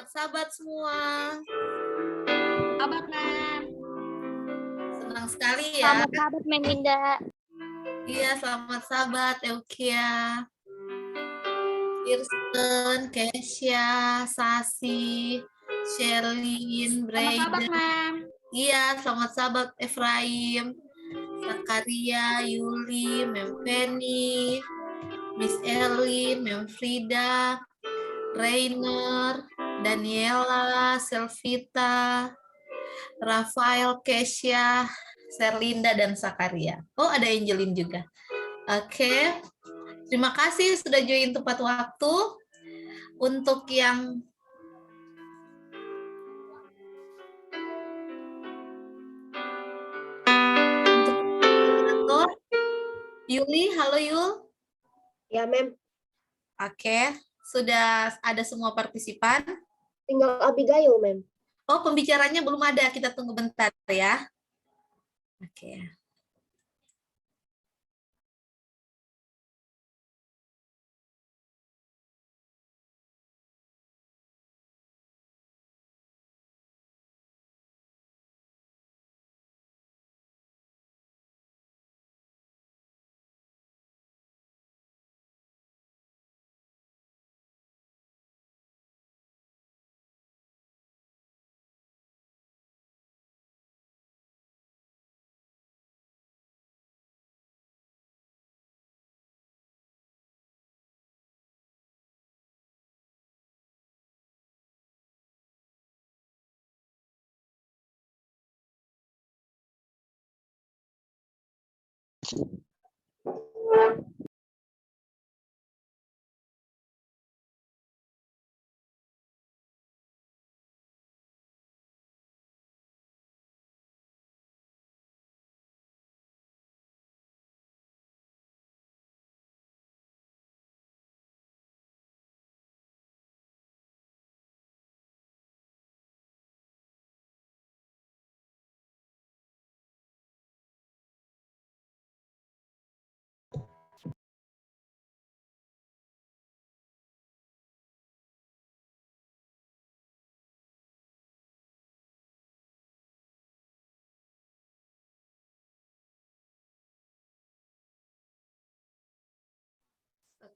sahabat semua. Selamat, Mem. Senang sekali ya. Selamat sahabat, Mem Indah. Iya, selamat sahabat Eukia, Kirsten, Kesha, Sasi, Sherlyn, Selamat sahabat, Brayden. Mem. Iya, selamat sahabat Efraim, Zakaria, Yuli, Mem Penny, Miss Elin, Mem Frida, Rainer, Daniela, Selvita, Rafael, Kesha, Serlinda, dan Zakaria. Oh, ada Angelin juga. Oke, terima kasih sudah join tepat waktu. Untuk yang Yuli, halo Yul. Ya, Mem. Oke, sudah ada semua partisipan? Tinggal Abigail, Mem. Oh, pembicaranya belum ada. Kita tunggu bentar ya. Oke.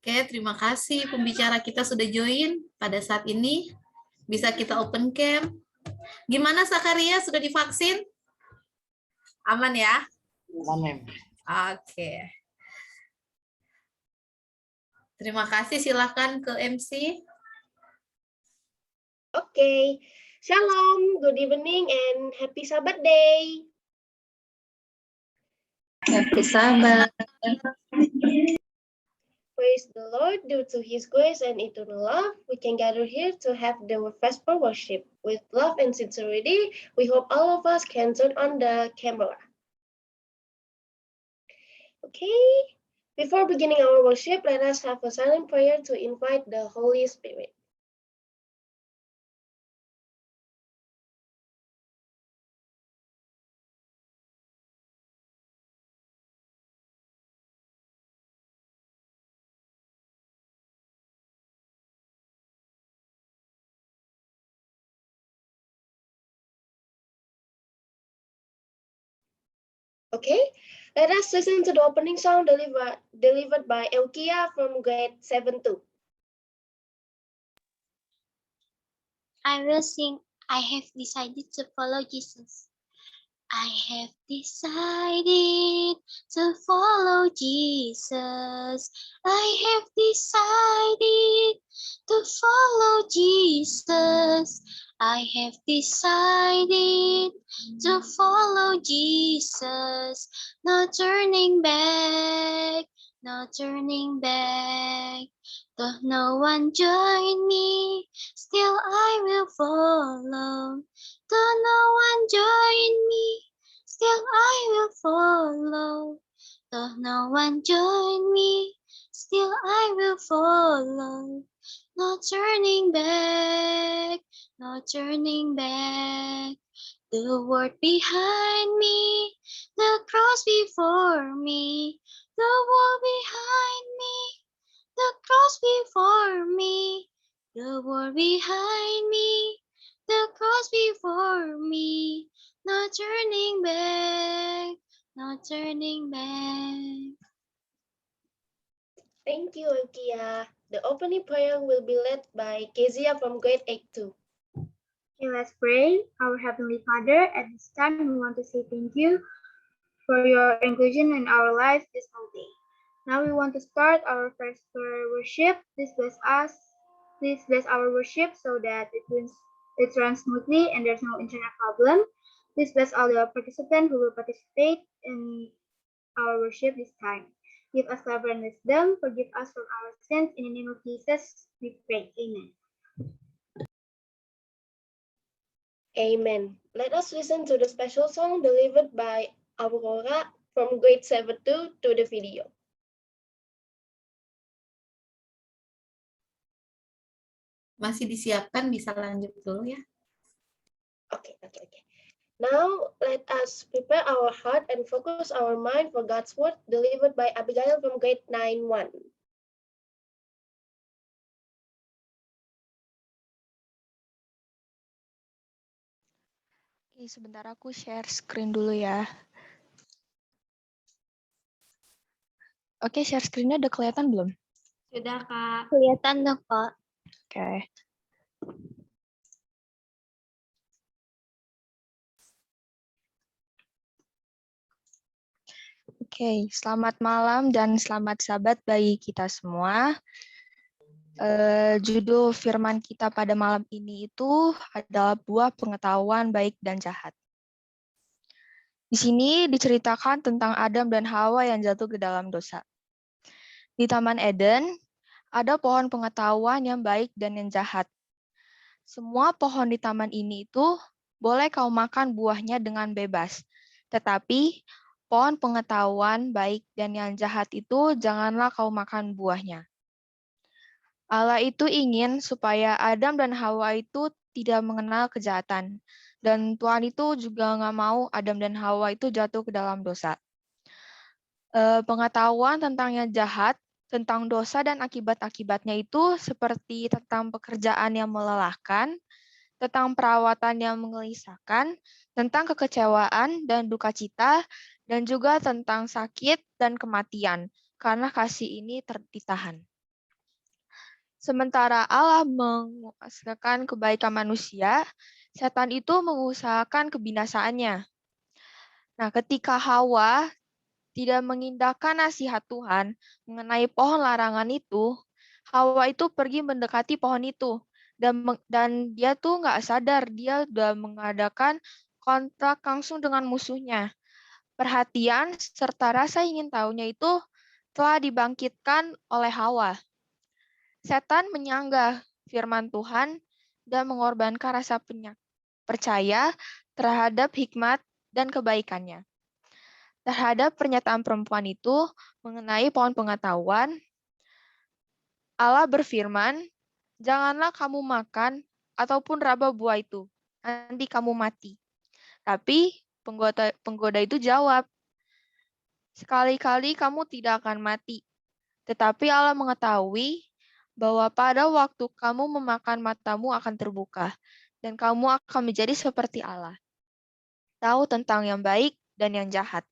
Oke, terima kasih pembicara kita sudah join pada saat ini. Bisa kita open cam. Gimana Zakaria, sudah divaksin? Aman ya? Aman, Mem. Oke. Terima kasih, silakan ke MC. Okay. Shalom, good evening, and happy Sabbath day. Happy Sabbath. Praise the Lord, due to His grace and eternal love, we can gather here to have the Vesper worship. With love and sincerity, we hope all of us can turn on the camera. Okay, before beginning our worship, let us have a silent prayer to invite the Holy Spirit. Okay, let us listen to the opening song delivered by Eukia from grade 7-2. I will sing, I have decided to follow Jesus. I have decided to follow Jesus. I have decided to follow Jesus. I have decided to follow Jesus. No turning back, no turning back. Though no one join me, still I will follow. Though no one join me, still I will follow. Though no one join me, still I will follow. No turning back, no turning back. The world behind me, the cross before me, the wall behind me, the cross before me. The world behind me, the cross before me, no turning back, no turning back. Thank you, Kia. The opening prayer will be led by Kezia from grade 8-2. Okay, let's pray. Our Heavenly Father, at this time we want to say thank you for your inclusion in our lives this whole day. Now we want to start our first prayer worship. Please bless us. Please bless our worship so that it runs smoothly and there's no internet problem. Please bless all the participants who will participate in our worship this time. Give us love and wisdom. Forgive us from our sins. In the name of Jesus, we pray. Amen. Amen. Let us listen to the special song delivered by Aurora from grade 7-2 to the video. Masih disiapkan, bisa lanjut dulu ya. Okay. Now, let us prepare our heart and focus our mind for God's word delivered by Abigail from grade 9-1. Oke, sebentar aku share screen dulu ya. Oke, share screen-nya udah kelihatan belum? Sudah, Kak. Kelihatan dong, Kak. Oke. Oke, selamat malam dan selamat sahabat bagi kita semua. Judul firman kita pada malam ini itu adalah buah pengetahuan baik dan jahat. Di sini diceritakan tentang Adam dan Hawa yang jatuh ke dalam dosa. Di Taman Eden, ada pohon pengetahuan yang baik dan yang jahat. Semua pohon di taman ini itu boleh kau makan buahnya dengan bebas. Tetapi pohon pengetahuan baik dan yang jahat itu janganlah kau makan buahnya. Allah itu ingin supaya Adam dan Hawa itu tidak mengenal kejahatan. Dan Tuhan itu juga nggak mau Adam dan Hawa itu jatuh ke dalam dosa. Pengetahuan tentang yang jahat, tentang dosa dan akibat-akibatnya itu seperti tentang pekerjaan yang melelahkan, tentang perawatan yang menggelisahkan, tentang kekecewaan dan duka cita, dan juga tentang sakit dan kematian, karena kasih ini ditahan. Sementara Allah mengusahakan kebaikan manusia, setan itu mengusahakan kebinasaannya. Nah, ketika Hawa tidak mengindahkan nasihat Tuhan mengenai pohon larangan itu, Hawa itu pergi mendekati pohon itu. Dan dia tuh nggak sadar, dia udah mengadakan kontrak langsung dengan musuhnya. Perhatian serta rasa ingin tahunya itu telah dibangkitkan oleh Hawa. Setan menyanggah firman Tuhan dan mengorbankan rasa percaya terhadap hikmat dan kebaikannya. Terhadap pernyataan perempuan itu mengenai pohon pengetahuan, Allah berfirman, "Janganlah kamu makan ataupun raba buah itu, nanti kamu mati." Tapi penggoda itu jawab, "Sekali-kali kamu tidak akan mati." Tetapi Allah mengetahui bahwa pada waktu kamu memakan matamu akan terbuka, dan kamu akan menjadi seperti Allah, tahu tentang yang baik dan yang jahat.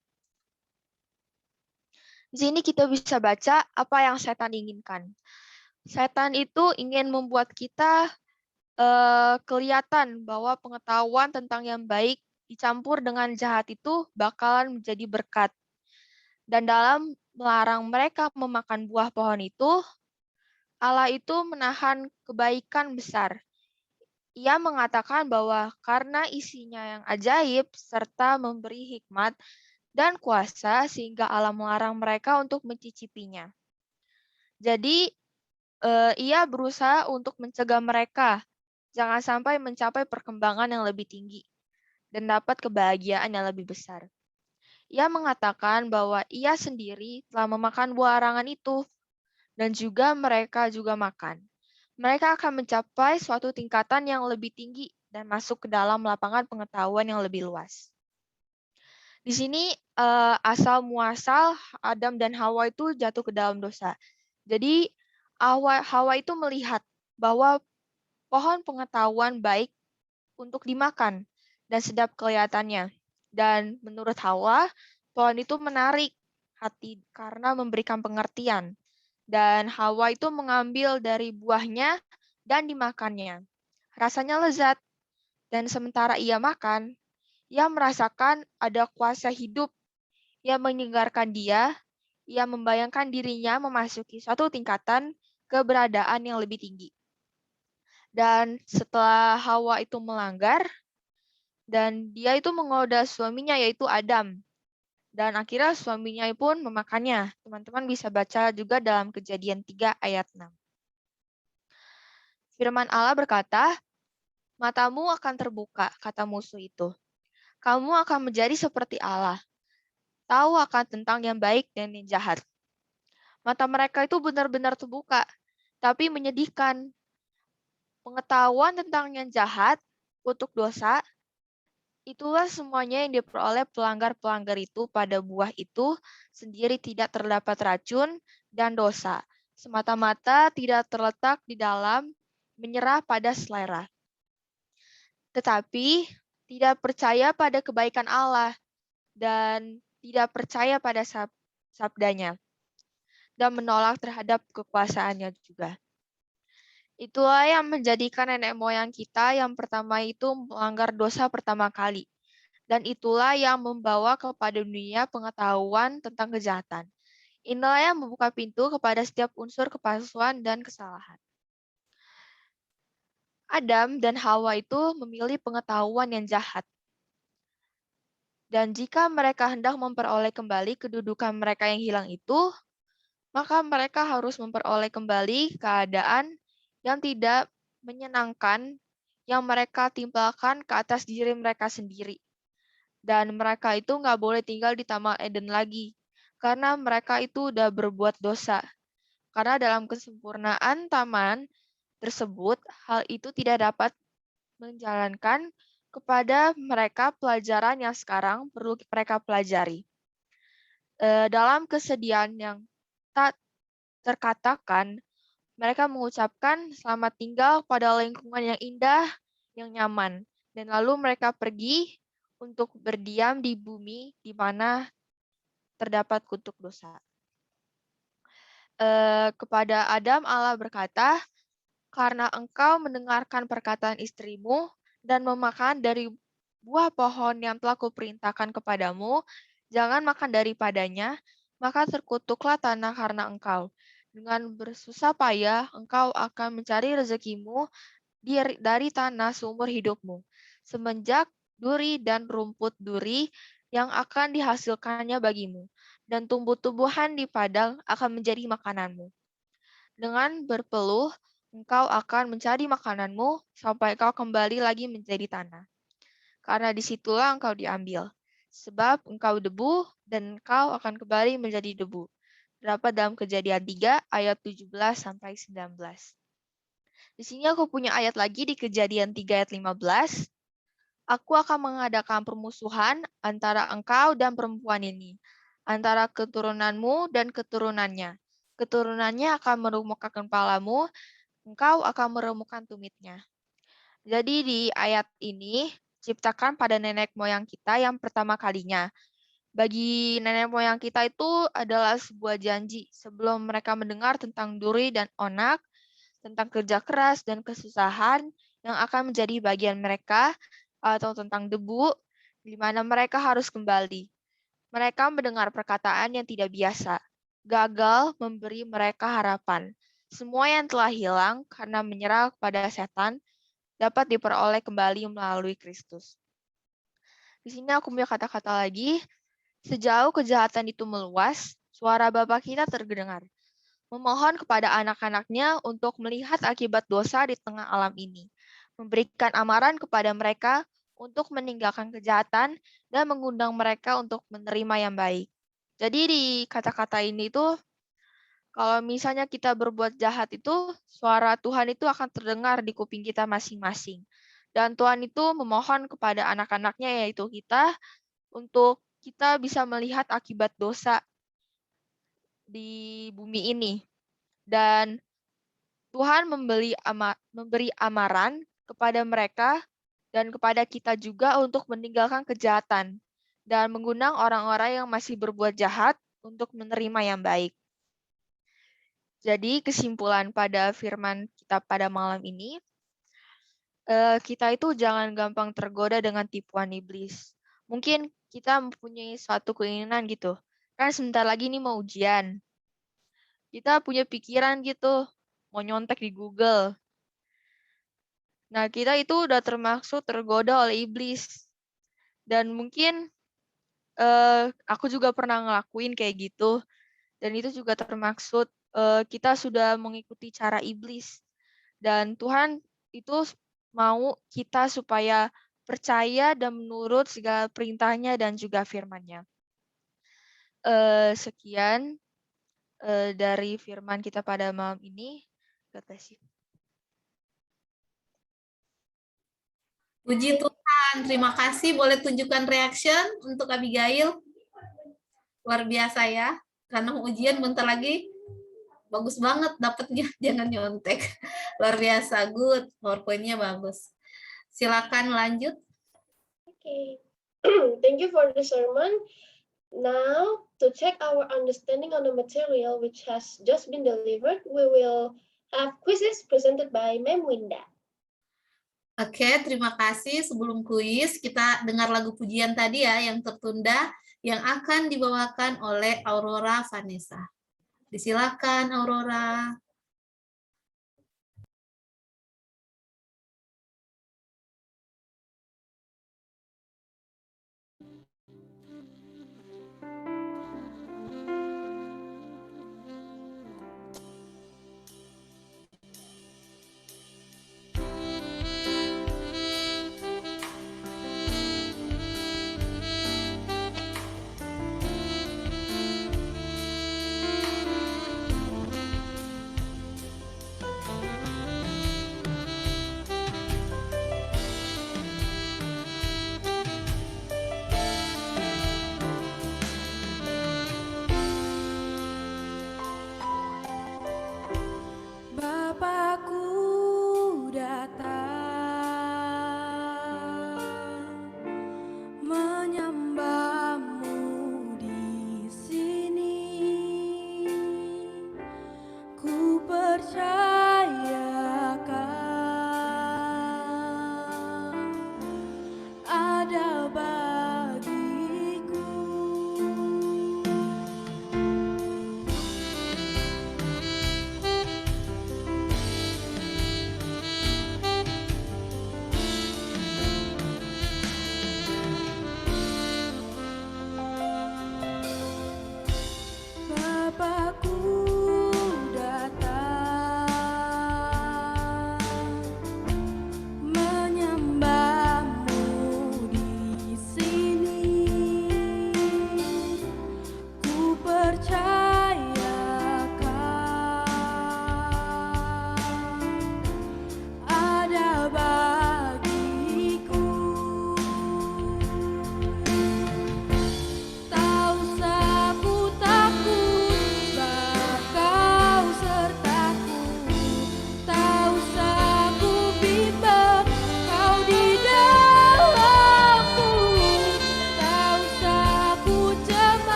Di sini kita bisa baca apa yang setan inginkan. Setan itu ingin membuat kita kelihatan bahwa pengetahuan tentang yang baik dicampur dengan jahat itu bakalan menjadi berkat. Dan dalam melarang mereka memakan buah pohon itu, Allah itu menahan kebaikan besar. Ia mengatakan bahwa karena isinya yang ajaib serta memberi hikmat dan kuasa sehingga Allah melarang mereka untuk mencicipinya. Jadi ia berusaha untuk mencegah mereka jangan sampai mencapai perkembangan yang lebih tinggi dan dapat kebahagiaan yang lebih besar. Ia mengatakan bahwa ia sendiri telah memakan buah larangan itu dan juga mereka juga makan. Mereka akan mencapai suatu tingkatan yang lebih tinggi dan masuk ke dalam lapangan pengetahuan yang lebih luas. Di sini asal muasal Adam dan Hawa itu jatuh ke dalam dosa. Jadi Hawa itu melihat bahwa pohon pengetahuan baik untuk dimakan dan sedap kelihatannya. Dan menurut Hawa, pohon itu menarik hati karena memberikan pengertian. Dan Hawa itu mengambil dari buahnya dan dimakannya. Rasanya lezat, dan sementara ia makan, ia merasakan ada kuasa hidup yang menyegarkan dia. Ia membayangkan dirinya memasuki suatu tingkatan keberadaan yang lebih tinggi. Dan setelah Hawa itu melanggar, dan dia itu menggoda suaminya yaitu Adam. Dan akhirnya suaminya pun memakannya. Teman-teman bisa baca juga dalam Kejadian 3 ayat 6. Firman Allah berkata, "Matamu akan terbuka," kata musuh itu. "Kamu akan menjadi seperti Allah, tahu akan tentang yang baik dan yang jahat." Mata mereka itu benar-benar terbuka, tapi menyedihkan. Pengetahuan tentang yang jahat untuk dosa, itulah semuanya yang diperoleh pelanggar-pelanggar itu pada buah itu sendiri tidak terdapat racun dan dosa. Semata-mata tidak terletak di dalam menyerah pada selera. Tetapi tidak percaya pada kebaikan Allah dan tidak percaya pada sabdanya dan menolak terhadap kekuasaannya juga. Itulah yang menjadikan nenek moyang kita yang pertama itu melanggar dosa pertama kali. Dan itulah yang membawa kepada dunia pengetahuan tentang kejahatan. Inilah yang membuka pintu kepada setiap unsur kepalsuan dan kesalahan. Adam dan Hawa itu memilih pengetahuan yang jahat. Dan jika mereka hendak memperoleh kembali kedudukan mereka yang hilang itu, maka mereka harus memperoleh kembali keadaan yang tidak menyenangkan yang mereka timpakan ke atas diri mereka sendiri. Dan mereka itu nggak boleh tinggal di Taman Eden lagi, karena mereka itu udah berbuat dosa. Karena dalam kesempurnaan taman tersebut, hal itu tidak dapat menjalankan kepada mereka pelajaran yang sekarang perlu mereka pelajari. Dalam kesedihan yang tak terkatakan, mereka mengucapkan selamat tinggal pada lingkungan yang indah, yang nyaman. Dan lalu mereka pergi untuk berdiam di bumi di mana terdapat kutuk dosa. Kepada Adam Allah berkata, "Karena engkau mendengarkan perkataan istrimu dan memakan dari buah pohon yang telah kuperintahkan kepadamu, jangan makan daripadanya, maka terkutuklah tanah karena engkau. Dengan bersusah payah engkau akan mencari rezekimu dari tanah seumur hidupmu, semenjak duri dan rumput duri yang akan dihasilkannya bagimu, dan tumbuh-tumbuhan di padang akan menjadi makananmu. Dengan berpeluh engkau akan mencari makananmu sampai kau kembali lagi menjadi tanah. Karena disitulah engkau diambil. Sebab engkau debu dan engkau akan kembali menjadi debu." Terdapat dalam Kejadian 3 ayat 17 sampai 19. Di sini aku punya ayat lagi di Kejadian 3 ayat 15. "Aku akan mengadakan permusuhan antara engkau dan perempuan ini, antara keturunanmu dan keturunannya. Keturunannya akan meremukkan kepalamu, engkau akan meremukkan tumitnya." Jadi di ayat ini ciptakan pada nenek moyang kita yang pertama kalinya. Bagi nenek moyang kita itu adalah sebuah janji sebelum mereka mendengar tentang duri dan onak, tentang kerja keras dan kesusahan yang akan menjadi bagian mereka, atau tentang debu, di mana mereka harus kembali. Mereka mendengar perkataan yang tidak biasa, gagal memberi mereka harapan. Semua yang telah hilang karena menyerah kepada setan dapat diperoleh kembali melalui Kristus. Di sini aku punya kata-kata lagi. "Sejauh kejahatan itu meluas, suara Bapa kita terdengar, memohon kepada anak-anaknya untuk melihat akibat dosa di tengah alam ini, memberikan amaran kepada mereka untuk meninggalkan kejahatan dan mengundang mereka untuk menerima yang baik." Jadi di kata-kata ini tuh, kalau misalnya kita berbuat jahat itu, suara Tuhan itu akan terdengar di kuping kita masing-masing. Dan Tuhan itu memohon kepada anak-anaknya, yaitu kita, untuk kita bisa melihat akibat dosa di bumi ini. Dan Tuhan memberi amaran kepada mereka dan kepada kita juga untuk meninggalkan kejahatan dan mengundang orang-orang yang masih berbuat jahat untuk menerima yang baik. Jadi kesimpulan pada firman kita pada malam ini, kita itu jangan gampang tergoda dengan tipuan iblis. Mungkin kita mempunyai suatu keinginan gitu, kan sebentar lagi nih mau ujian. Kita punya pikiran gitu, mau nyontek di Google. Nah, kita itu udah termasuk tergoda oleh iblis. Dan mungkin aku juga pernah ngelakuin kayak gitu. Dan itu juga termaksud kita sudah mengikuti cara iblis. Dan Tuhan itu mau kita supaya percaya dan menurut segala perintahnya dan juga firman-Nya. Sekian dari firman kita pada malam ini. God bless you. Puji Tuhan, terima kasih. Boleh tunjukkan reaction untuk Abigail. Luar biasa ya, karena ujian bentar lagi. Bagus banget dapatnya, jangan nyontek. Luar biasa, good. PowerPoint-nya bagus. Silakan lanjut. Okay. Thank you for the sermon. Now, to check our understanding on the material which has just been delivered, we will have quizzes presented by Mem Winda. Oke, terima kasih. Sebelum kuis, kita dengar lagu pujian tadi ya, yang tertunda, yang akan dibawakan oleh Aurora Vanessa. Disilakan, Aurora. Penghibur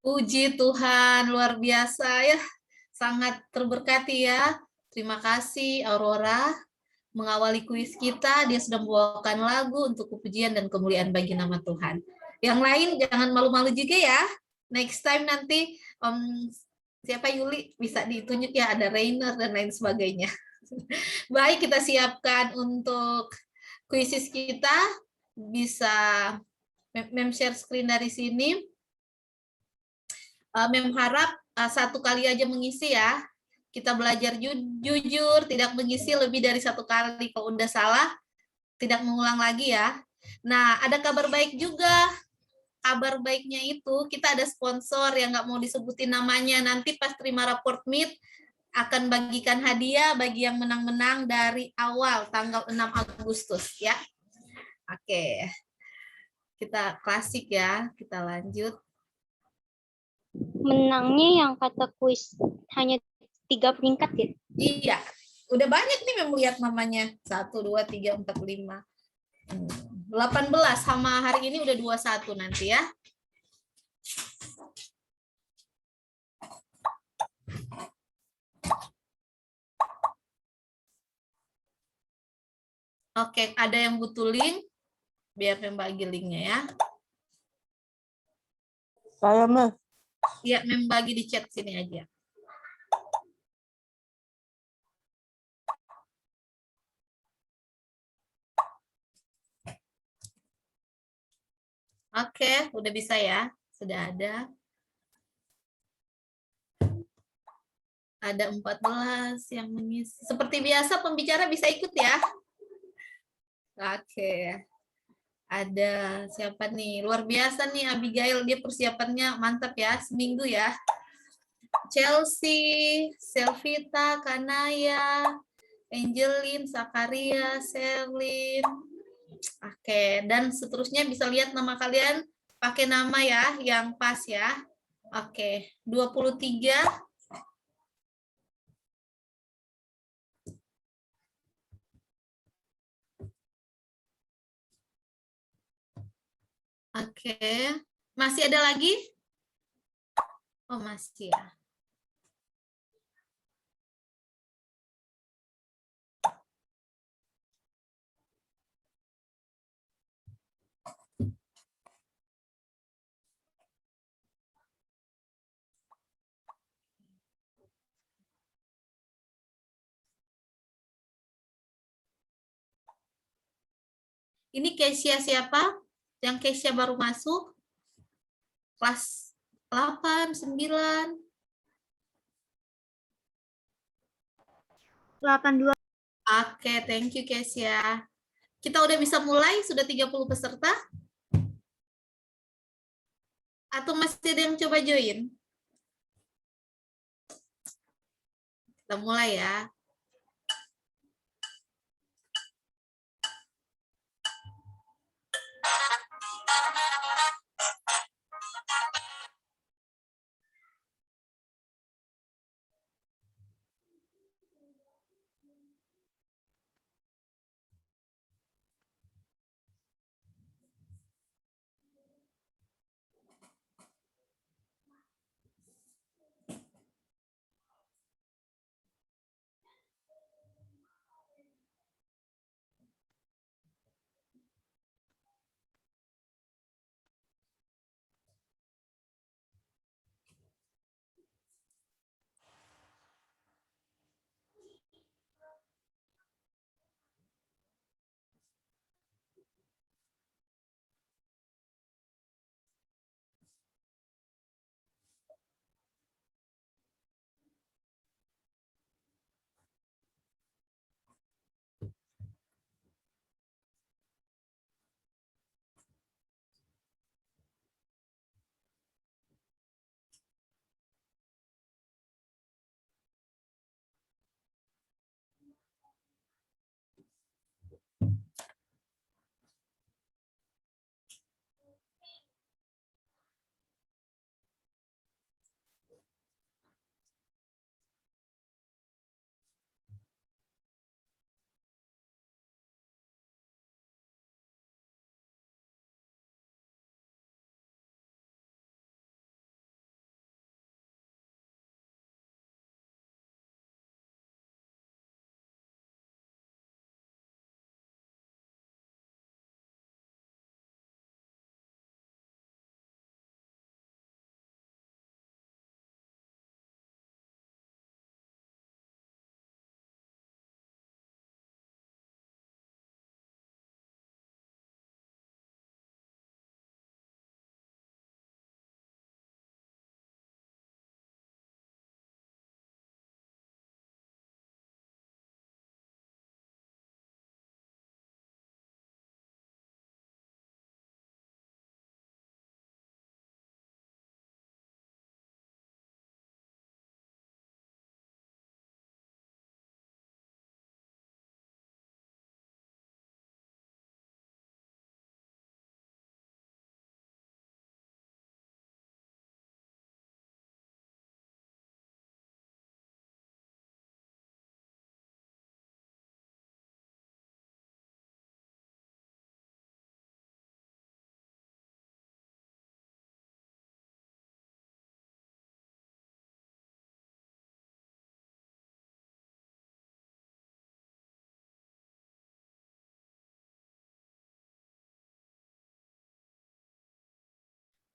Puji Tuhan, luar biasa ya. Sangat terberkati ya. Terima kasih Aurora mengawali kuis kita. Dia sudah membawakan lagu untuk kepujian dan kemuliaan bagi nama Tuhan. Yang lain jangan malu-malu juga ya. Next time nanti siapa Yuli bisa ditunjuk ya, ada Rainer dan lain sebagainya. Baik, kita siapkan untuk kuisis kita. Bisa Mem share screen dari sini. Mem harap satu kali aja mengisi ya. Kita belajar jujur, tidak mengisi lebih dari satu kali. Kalau udah salah, tidak mengulang lagi ya. Nah, ada kabar baik juga. Kabar baiknya itu, kita ada sponsor yang nggak mau disebutin namanya. Nanti pas terima raport meet, akan bagikan hadiah bagi yang menang-menang dari awal, tanggal 6 Agustus ya. Oke, kita klasik ya, kita lanjut. Menangnya yang kata kuis hanya 3 peringkat ya? Iya, udah banyak nih yang melihat namanya. 1, 2, 3, 4, 5. 18 sama hari ini udah 21 nanti ya. Oke, ada yang butuh link? Biar membagi linknya ya. Saya, Mas. Ya, membagi di chat sini aja. Oke, udah bisa ya. Sudah ada. Ada 14 yang mengisi. Seperti biasa pembicara bisa ikut ya. Oke. Ada siapa nih? Luar biasa nih Abigail, dia persiapannya mantap ya, seminggu ya. Chelsea, Selvita, Kanaya, Angelin, Zakaria, Selin. Oke, dan seterusnya bisa lihat nama kalian pakai nama ya yang pas ya. Oke, 23. Oke, masih ada lagi? Oh, masih ya. Ini Kesia siapa? Yang Kesia baru masuk? Kelas 8, 9. 82. Oke, thank you Kesia. Kita udah bisa mulai, sudah 30 peserta? Atau masih ada yang coba join? Kita mulai ya.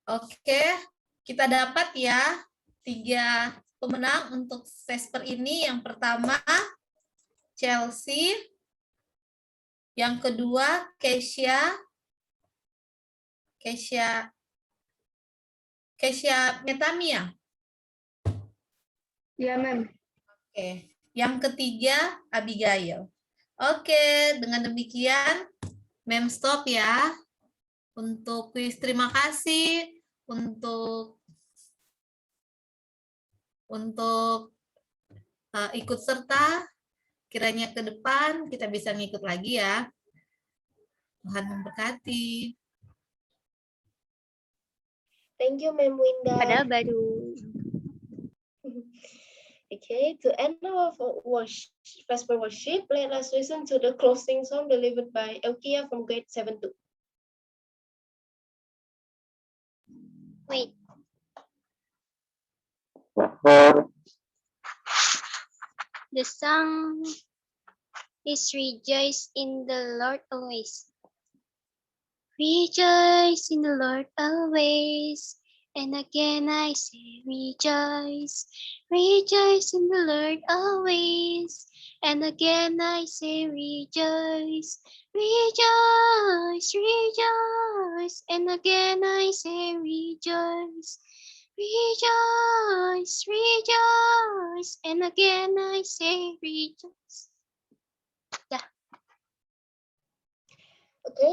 Oke, kita dapat ya 3 pemenang untuk Vesper ini. Yang pertama Chelsea, yang kedua Keisha Metamia. Ya, Mem. Oke, yang ketiga Abigail. Oke, dengan demikian Mem stop ya untuk kuis. Terima kasih untuk ikut serta. Kiranya ke depan kita bisa ngikut lagi ya. Tuhan memberkati. Thank you, Mem Winda. Padahal baru. Okay, to end our Vesper worship, let us listen to the closing song delivered by Elkia from grade 7-2. Wait. The song is Rejoice in the Lord Always. Rejoice in the Lord always. And again I say rejoice. Rejoice in the Lord always. And again I say rejoice. Rejoice, rejoice. And again I say rejoice. Rejoice, rejoice. And again I say rejoice. Oke,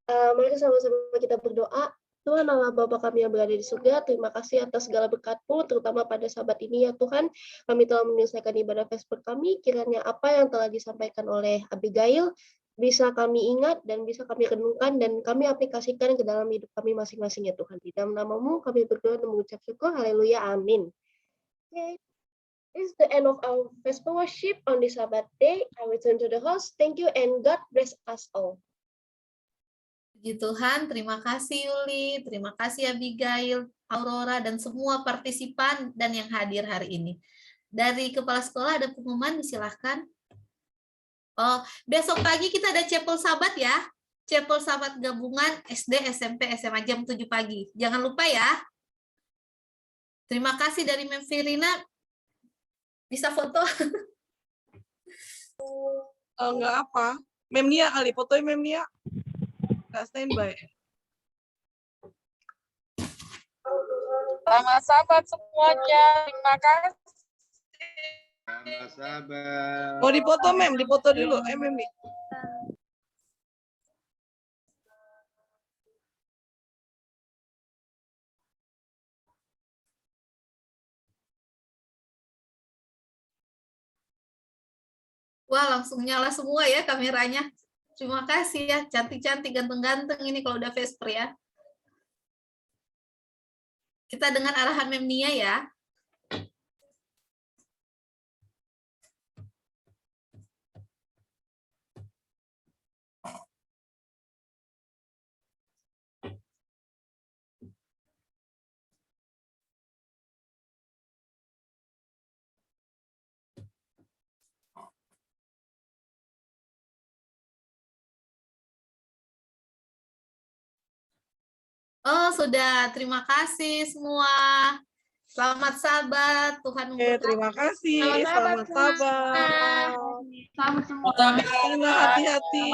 mari sama-sama kita berdoa. Tuhan Allah Bapa kami yang berada di surga, terima kasih atas segala berkat-Mu, terutama pada sahabat ini ya Tuhan. Kami telah menyelesaikan ibadah Vesper kami, kiranya apa yang telah disampaikan oleh Abigail bisa kami ingat dan bisa kami renungkan dan kami aplikasikan ke dalam hidup kami masing-masing ya Tuhan. Di dalam nama-Mu kami berdoa dan mengucap syukur, haleluya, amin. Okay. This is the end of our Vesper worship on this Sabbath day. I return to the host. Thank you and God bless us all. Puji Tuhan, terima kasih Yuli, terima kasih Abigail, Aurora, dan semua partisipan dan yang hadir hari ini. Dari Kepala Sekolah ada pengumuman, silahkan. Oh, besok pagi kita ada Chapel Sabat ya. Chapel Sabat gabungan SD, SMP, SMA jam 7 pagi. Jangan lupa ya. Terima kasih dari Mem Firina. Bisa foto? Enggak apa. Mem Nia kali, fotoin Mem Nia. Nggak standby. Selamat sahabat semuanya. Terima kasih. Selamat sahabat. Mau dipoto Mem, dipoto dulu. Mem nih. Wah, langsung nyala semua ya kameranya. Terima kasih ya, cantik-cantik, ganteng-ganteng ini kalau udah Vesper ya. Kita dengan arahan Mem Nia ya. Oh, sudah. Terima kasih semua. Selamat Sabat. Tuhan memberkati. Terima kasih. Selamat Sabat. Selamat semua. Hati-hati.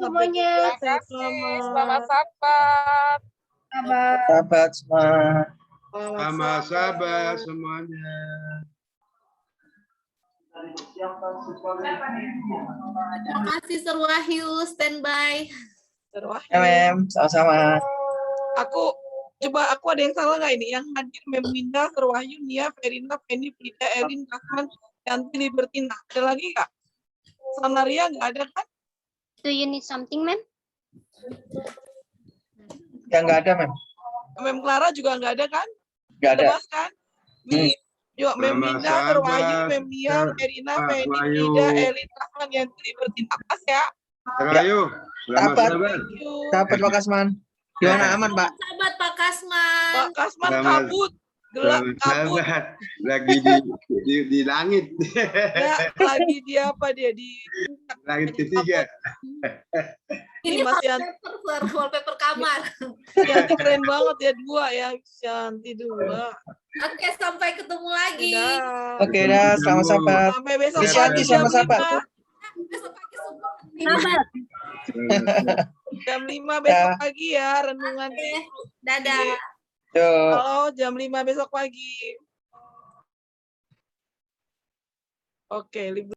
Semuanya. Selamat sabat. Sahabat semua. Selamat sahabat semuanya. Terima kasih Sir Wahyu, standby. Ya, Mem, sama-sama. Aku ada yang salah nggak ini? Yang hadir Mem Winda, Sir Wahyu, Nia, Verina, Penny, Frida, Elin, Kasman, Yanti, Libertina. Ada lagi nggak? Sanaria nggak ada kan? Do you need something, ma'am? Ya, nggak ada, Mem. Mem Clara juga nggak ada kan? Nggak ada. Bebas kan? Yuk, Mem Winda, Sir Wahyu, Mem Nia, Verina, Penny, Frida, Elin, Kasman, Yanti, Libertina. Pas ya? Terayu, selamat Sahabat. sahabat. Sahabat Pak Kasman. Gimana, aman, Pak? Sahabat Pak Kasman. Pak Kasman Selamat. kabut. Gelap Selamat kabut. sahabat. Lagi di langit. Ya, lagi dia apa dia di Langit ketiga. Ini Mas wallpaper kamar. Yanti keren banget ya, 2 ya. Yanti 2. Oke, sampai ketemu lagi. Dadah. Oke dah, selamat sahabat. Sampai besok Miss Yanti, pagi jam selamat sahabat. 5. Besok pagi subuh. Jam 5 besok pagi ya, renungan. Oke, dadah. Yuk. Halo, jam 5 besok pagi. Oke, libur.